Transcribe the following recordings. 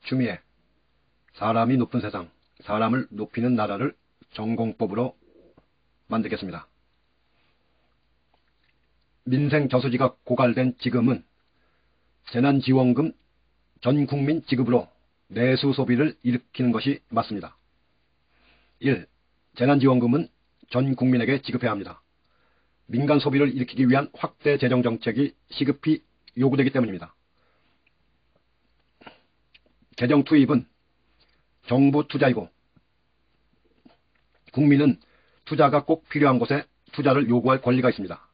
추미애. 사람이 높은 세상, 사람을 높이는 나라를 전공법으로 만들겠습니다. 민생저수지가 고갈된 지금은 재난지원금 전국민 지급으로 내수 소비를 일으키는 것이 맞습니다. 1. 재난지원금은 전 국민에게 지급해야 합니다. 민간 소비를 일으키기 위한 확대 재정정책이 시급히 요구되기 때문입니다. 재정 투입은 정부 투자이고 국민은 투자가 꼭 필요한 곳에 투자를 요구할 권리가 있습니다.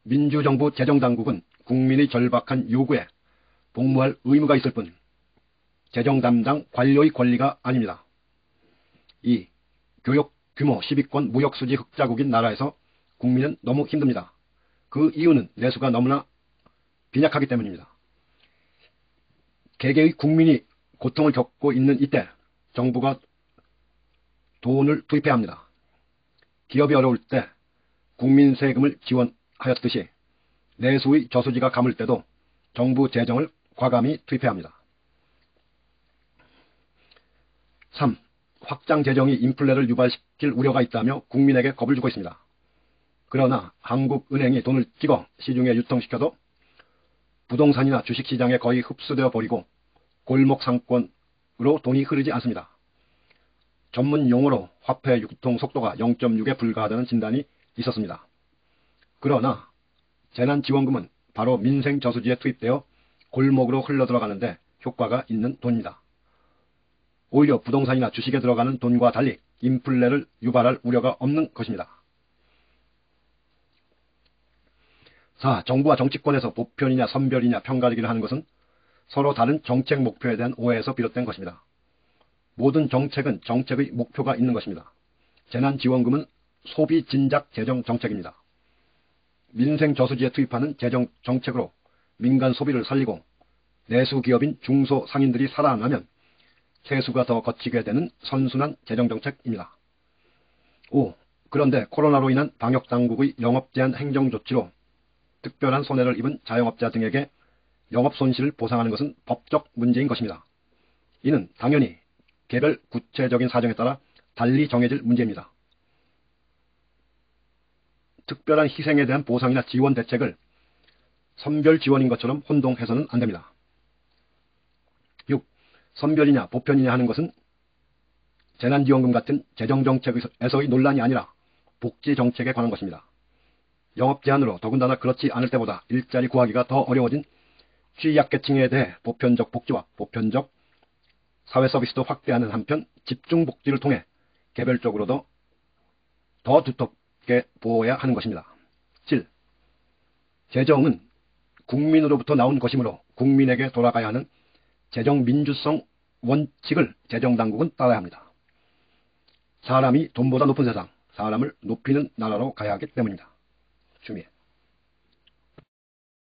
민주정부 재정당국은 국민의 절박한 요구에 복무할 의무가 있을 뿐 재정 담당 관료의 권리가 아닙니다. 2. 교역 규모 10위권 무역수지 흑자국인 나라에서 국민은 너무 힘듭니다. 그 이유는 내수가 너무나 빈약하기 때문입니다. 개개의 국민이 고통을 겪고 있는 이때 정부가 돈을 투입해야 합니다. 기업이 어려울 때 국민 세금을 지원하였듯이 내수의 저수지가 감을 때도 정부 재정을 과감히 투입해야 합니다. 3. 확장 재정이 인플레를 유발시킬 우려가 있다며 국민에게 겁을 주고 있습니다. 그러나 한국은행이 돈을 찍어 시중에 유통시켜도 부동산이나 주식시장에 거의 흡수되어 버리고 골목 상권으로 돈이 흐르지 않습니다. 전문 용어로 화폐 유통 속도가 0.6에 불과하다는 진단이 있었습니다. 그러나 재난지원금은 바로 민생저수지에 투입되어 골목으로 흘러들어가는데 효과가 있는 돈입니다. 오히려 부동산이나 주식에 들어가는 돈과 달리 인플레를 유발할 우려가 없는 것입니다. 4. 정부와 정치권에서 보편이냐 선별이냐 편가르기를 하는 것은 서로 다른 정책 목표에 대한 오해에서 비롯된 것입니다. 모든 정책은 정책의 목표가 있는 것입니다. 재난지원금은 소비 진작 재정 정책입니다. 민생 저수지에 투입하는 재정 정책으로 민간 소비를 살리고 내수 기업인 중소상인들이 살아나면 세수가 더 거치게 되는 선순환 재정 정책입니다. 5. 그런데 코로나로 인한 방역당국의 영업 제한 행정 조치로 특별한 손해를 입은 자영업자 등에게 영업 손실을 보상하는 것은 법적 문제인 것입니다. 이는 당연히 개별 구체적인 사정에 따라 달리 정해질 문제입니다. 특별한 희생에 대한 보상이나 지원 대책을 선별 지원인 것처럼 혼동해서는 안 됩니다. 6. 선별이냐 보편이냐 하는 것은 재난지원금 같은 재정정책에서의 논란이 아니라 복지정책에 관한 것입니다. 영업 제한으로 더군다나 그렇지 않을 때보다 일자리 구하기가 더 어려워진 취약계층에 대해 보편적 복지와 보편적 사회서비스도 확대하는 한편 집중복지를 통해 개별적으로도 더 두텁게 보호해야 하는 것입니다. 7. 재정은 국민으로부터 나온 것이므로 국민에게 돌아가야 하는 재정민주성 원칙을 재정당국은 따라야 합니다. 사람이 돈보다 높은 세상, 사람을 높이는 나라로 가야 하기 때문입니다. 추미애.